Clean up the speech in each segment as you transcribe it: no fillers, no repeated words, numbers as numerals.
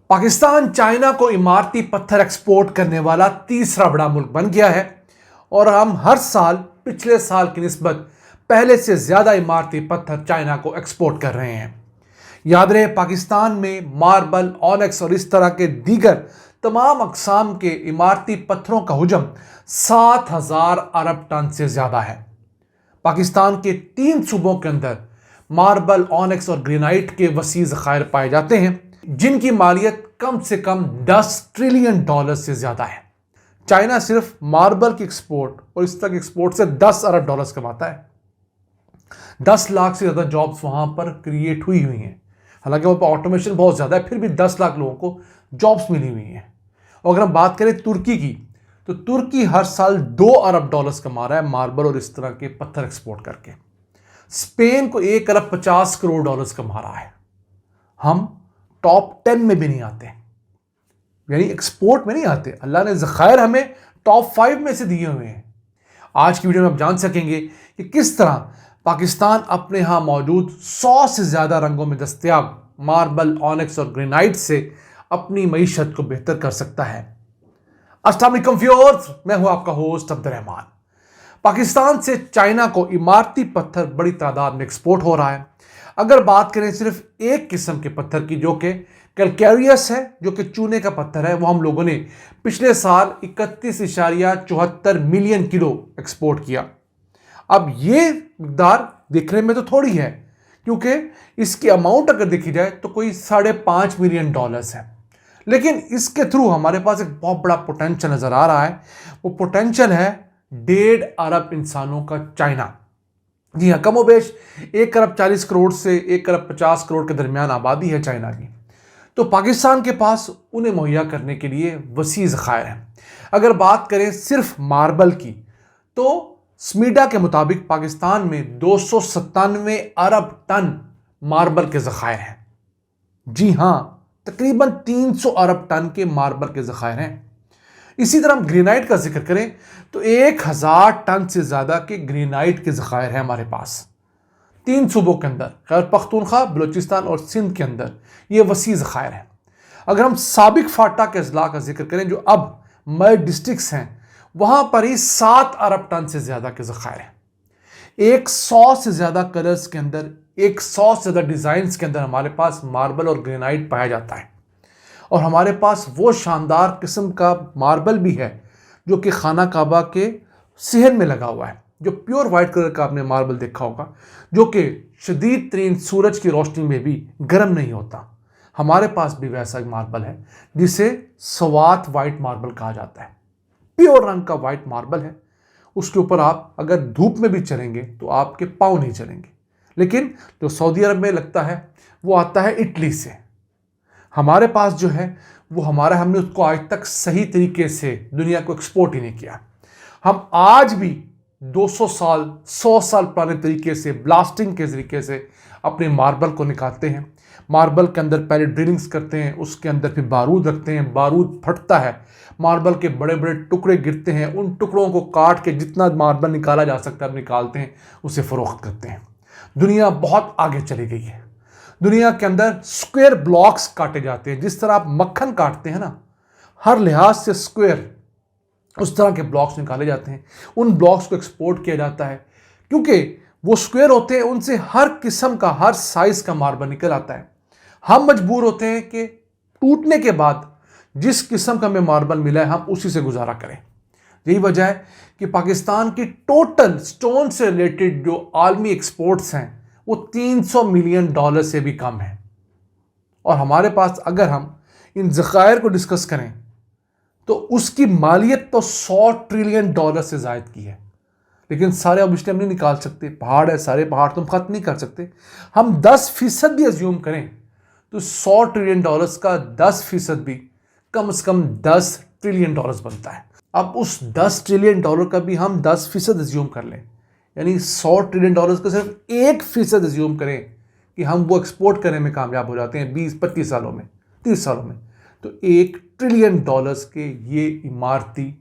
Pakistan China को इमारती पत्थर एक्सपोर्ट करने वाला तीसरा बड़ा मुल्क बन गया है और हम हर साल पिछले साल की निस्बत पहले से ज़्यादा इमारती पत्थर चाइना को एक्सपोर्ट कर रहे हैं। याद रहे, पाकिस्तान में मार्बल, ऑनेक्स और इस तरह के दीगर तमाम अकसाम के इमारती पत्थरों का हुजम 7,000 अरब टन से ज़्यादा है। पाकिस्तान के 3 सूबों के अंदर मार्बल, ऑनेक्स और ग्रेनाइट के वसी ज़खायर पाए जाते हैं, जिनकी मालियत कम से कम $10 ट्रिलियन से ज़्यादा है। चाइना सिर्फ मार्बल की एक्सपोर्ट और इस तरह के एक्सपोर्ट से $10 अरब कमाता है। 10 लाख से ज़्यादा जॉब्स वहाँ पर क्रिएट हुई हैं। हालांकि वहाँ पर ऑटोमेशन बहुत ज़्यादा है, फिर भी 10 लाख लोगों को जॉब्स मिली हुई हैं। और अगर हम बात करें तुर्की की, तो तुर्की हर साल $2 अरब कमा रहा है मार्बल और इस तरह के पत्थर एक्सपोर्ट करके। स्पेन को $1 अरब 50 करोड़ कमा रहा है। हम टॉप 10 में भी नहीं आते, यानी एक्सपोर्ट में नहीं आते। अल्लाह ने ज़खायर हमें टॉप 5 में से दिए हुए हैं। आज की वीडियो में आप जान सकेंगे कि किस तरह पाकिस्तान अपने यहाँ मौजूद 100 से ज़्यादा रंगों में दस्तयाब मार्बल, ऑनेक्स और ग्रेनाइट से अपनी मईशत को बेहतर कर सकता है। अस्सलाम वालेकुम व्यूअर्स, मैं हूँ आपका होस्ट अब्दुर्रहमान। पाकिस्तान से चाइना को इमारती पत्थर बड़ी तादाद में एक्सपोर्ट हो रहा है। अगर बात करें सिर्फ एक किस्म के पत्थर की, जो कि कैलकेरियस है, जो कि चूने का पत्थर है, वो हम लोगों ने पिछले साल 31.74 मिलियन किलो एक्सपोर्ट किया। अब ये मिकदार देखने में तो थोड़ी है, क्योंकि इसकी अमाउंट अगर देखी जाए तो कोई $5.5 मिलियन है, लेकिन इसके थ्रू हमारे पास एक बहुत बड़ा पोटेंशियल नज़र आ रहा है। वो पोटेंशियल है 1.5 अरब इंसानों का चाइना। जी हाँ, कमोबेश 1 अरब 40 करोड़ से 1 अरब 50 करोड़ के दरमियान आबादी है चाइना की। तो पाकिस्तान के पास उन्हें मुहैया करने के लिए वसी ज़खायर हैं। अगर बात करें सिर्फ मार्बल की, तो स्मीडा के मुताबिक पाकिस्तान में 297 अरब टन मार्बल के ज़खायर हैं। जी हाँ, तकरीबन 300 अरब टन के मार्बल के ज़खायर हैं। इसी तरह हम ग्रेनाइट का जिक्र करें तो 1000 टन से ज़्यादा के ग्रेनाइट के ज़खायर हैं हमारे पास 3 सूबों के अंदर, खैबर पख्तूनख्वा, बलूचिस्तान और सिंध के अंदर ये वसी ज़खायर हैं। अगर हम साबिक फाटा के अजला का जिक्र करें, जो अब मई डिस्ट्रिक्ट्स हैं, वहाँ पर ही 7 अरब टन से ज़्यादा के ज़खायर हैं। 100 से ज़्यादा कलर्स के अंदर, 100 से ज़्यादा डिज़ाइंस के अंदर हमारे पास मार्बल और ग्रेनाइट पाया जाता है। और हमारे पास वो शानदार किस्म का मार्बल भी है जो कि खाना काबा के सिहन में लगा हुआ है, जो प्योर वाइट कलर का आपने मार्बल देखा होगा, जो कि शदीद तरीन सूरज की रोशनी में भी गर्म नहीं होता। हमारे पास भी वैसा एक मार्बल है जिसे सवात वाइट मार्बल कहा जाता है। प्योर रंग का वाइट मार्बल है। उसके ऊपर आप अगर धूप में भी चलेंगे तो आपके पाँव नहीं चलेंगे। लेकिन जो सऊदी अरब में लगता है वो आता है इटली से। हमारे पास जो है वो हमने उसको आज तक सही तरीके से दुनिया को एक्सपोर्ट ही नहीं किया। हम आज भी 200 साल 100 साल पुराने तरीके से ब्लास्टिंग के तरीके से अपने मार्बल को निकालते हैं। मार्बल के अंदर पहले ड्रिलिंग्स करते हैं, उसके अंदर फिर बारूद रखते हैं, बारूद फटता है, मार्बल के बड़े बड़े टुकड़े गिरते हैं, उन टुकड़ों को काट के जितना मार्बल निकाला जा सकता है निकालते हैं, उसे फ़रोख्त करते हैं। दुनिया बहुत आगे चली गई है। दुनिया के अंदर स्क्वायर ब्लॉक्स काटे जाते हैं। जिस तरह आप मक्खन काटते हैं ना, हर लिहाज से स्क्वायर, उस तरह के ब्लॉक्स निकाले जाते हैं। उन ब्लॉक्स को एक्सपोर्ट किया जाता है, क्योंकि वो स्क्वायर होते हैं, उनसे हर किस्म का, हर साइज का मार्बल निकल आता है। हम मजबूर होते हैं कि टूटने के बाद जिस किस्म का हमें मार्बल मिला है हम उसी से गुजारा करें। यही वजह है कि पाकिस्तान की टोटल स्टोन से रिलेटेड जो आलमी एक्सपोर्ट्स हैं वो $300 मिलियन से भी कम है। और हमारे पास अगर हम इन ज़खायर को डिस्कस करें तो उसकी मालियत तो $100 ट्रिलियन से ज़ायद की है। लेकिन सारे अब इसलिए हम नहीं निकाल सकते, पहाड़ है, सारे पहाड़ तुम ख़त्म नहीं कर सकते। हम 10% भी अज्यूम करें तो $100 ट्रिलियन का 10% भी कम से कम $10 ट्रिलियन बनता है। अब उस $10 ट्रिलियन का भी हम 10% अज्यूम कर लें, यानी $100 ट्रिलियन का सिर्फ 1% अज्यूम करें कि हम वो एक्सपोर्ट करने में कामयाब हो जाते हैं 20-25 सालों में, 30 सालों में, तो $1 ट्रिलियन के ये इमारती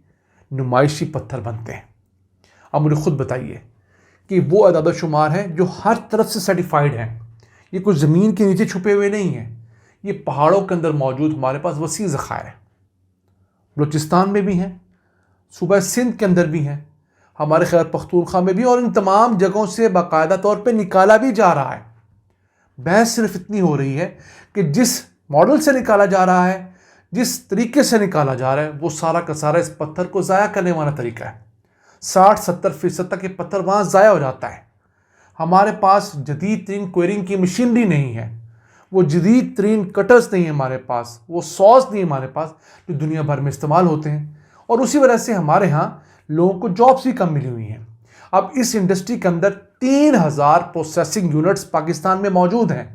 नुमाइशी पत्थर बनते हैं। अब मुझे खुद बताइए कि वो अदाद शुमार हैं जो हर तरफ से सर्टिफाइड हैं। ये कुछ ज़मीन के नीचे छुपे हुए नहीं हैं। ये पहाड़ों के अंदर मौजूद हमारे पास वसी ज़खायर है। बलूचिस्तान में भी हैं, सूबा सिंध के अंदर भी हैं, हमारे खैबर पख्तूनख्वा में भी, और इन तमाम जगहों से बाकायदा तौर पे निकाला भी जा रहा है। बहस सिर्फ इतनी हो रही है कि जिस मॉडल से निकाला जा रहा है, जिस तरीके से निकाला जा रहा है, वो सारा का सारा इस पत्थर को ज़ाया करने वाला तरीका है। 60-70% तक ये पत्थर वहाँ ज़ाया हो जाता है। हमारे पास जदीद तरीन क्वेरिंग की मशीनरी नहीं है, वो जदीद तरीन कटर्स नहीं है हमारे पास, वो सॉस नहीं है हमारे पास जो दुनिया भर में इस्तेमाल होते हैं, और उसी वजह से हमारे यहाँ लोगों को जॉब्स भी कम मिली हुई हैं। अब इस इंडस्ट्री के अंदर 3000 प्रोसेसिंग यूनिट्स पाकिस्तान में मौजूद हैं।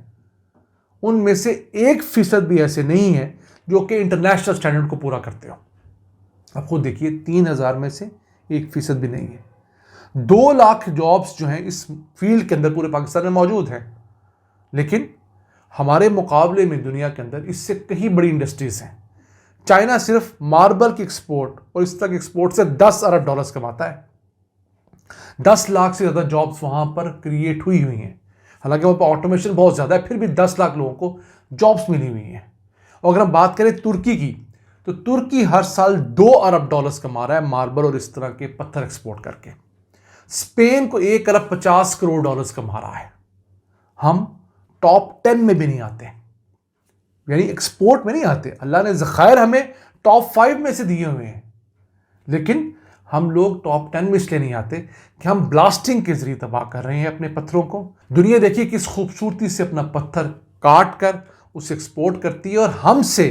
उनमें से 1% भी ऐसे नहीं है जो कि इंटरनेशनल स्टैंडर्ड को पूरा करते हो। अब खुद देखिए, 3000 में से 1% भी नहीं है। 2 लाख जॉब्स जो हैं इस फील्ड के अंदर पूरे पाकिस्तान में मौजूद हैं, लेकिन हमारे मुकाबले में दुनिया के अंदर इससे कहीं बड़ी इंडस्ट्रीज हैं। चाइना सिर्फ मार्बल की एक्सपोर्ट और इस तक एक्सपोर्ट से $10 अरब कमाता है। 10 लाख से ज़्यादा जॉब्स वहाँ पर क्रिएट हुई हैं। हालांकि वहाँ पर ऑटोमेशन बहुत ज़्यादा है, फिर भी 10 लाख लोगों को जॉब्स मिली हुई हैं। और अगर हम बात करें तुर्की की, तो तुर्की हर साल $2 अरब कमा रहा है मार्बल और इस तरह के पत्थर एक्सपोर्ट करके। स्पेन को $1 अरब 50 करोड़ कमा रहा है। हम टॉप 10 में भी नहीं आते, यानी एक्सपोर्ट में नहीं आते। अल्लाह ने ज़खायर हमें टॉप 5 में से दिए हुए हैं, लेकिन हम लोग टॉप 10 में इसलिए नहीं आते कि हम ब्लास्टिंग के जरिए तबाह कर रहे हैं अपने पत्थरों को। दुनिया देखिए किस खूबसूरती से अपना पत्थर काट कर उसे एक्सपोर्ट करती है और हमसे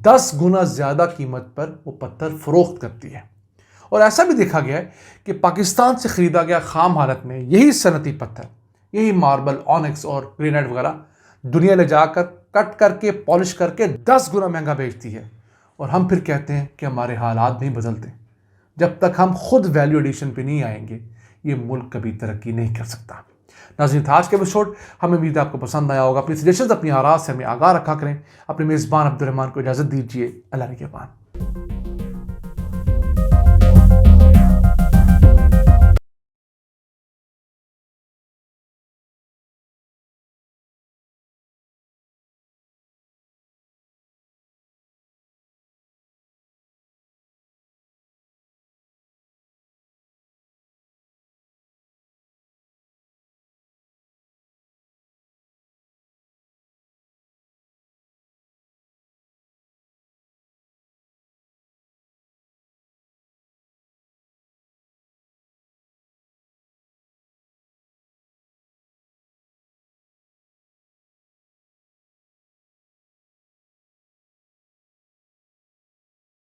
10 गुना ज़्यादा कीमत पर वो पत्थर फरोख्त करती है। और ऐसा भी देखा गया है कि पाकिस्तान से ख़रीदा गया खाम हालत में यही सनती पत्थर, यही मार्बल, ऑनिक्स और ग्रेनाइट वगैरह दुनिया ले जाकर कट करके पॉलिश करके 10 गुना महंगा बेचती है। और हम फिर कहते हैं कि हमारे हालात नहीं बदलते। जब तक हम खुद वैल्यू एडिशन पे नहीं आएंगे, ये मुल्क कभी तरक्की नहीं कर सकता। नाज़रीन, आज के एपिसोड हमें उम्मीद है आपको पसंद आया होगा। अपनी सजेशंस, अपनी आराज़ से हमें आगाह रखा करें। अपने मेज़बान अब्दुल रहमान को इजाज़त दीजिए। अल्लाह के पान।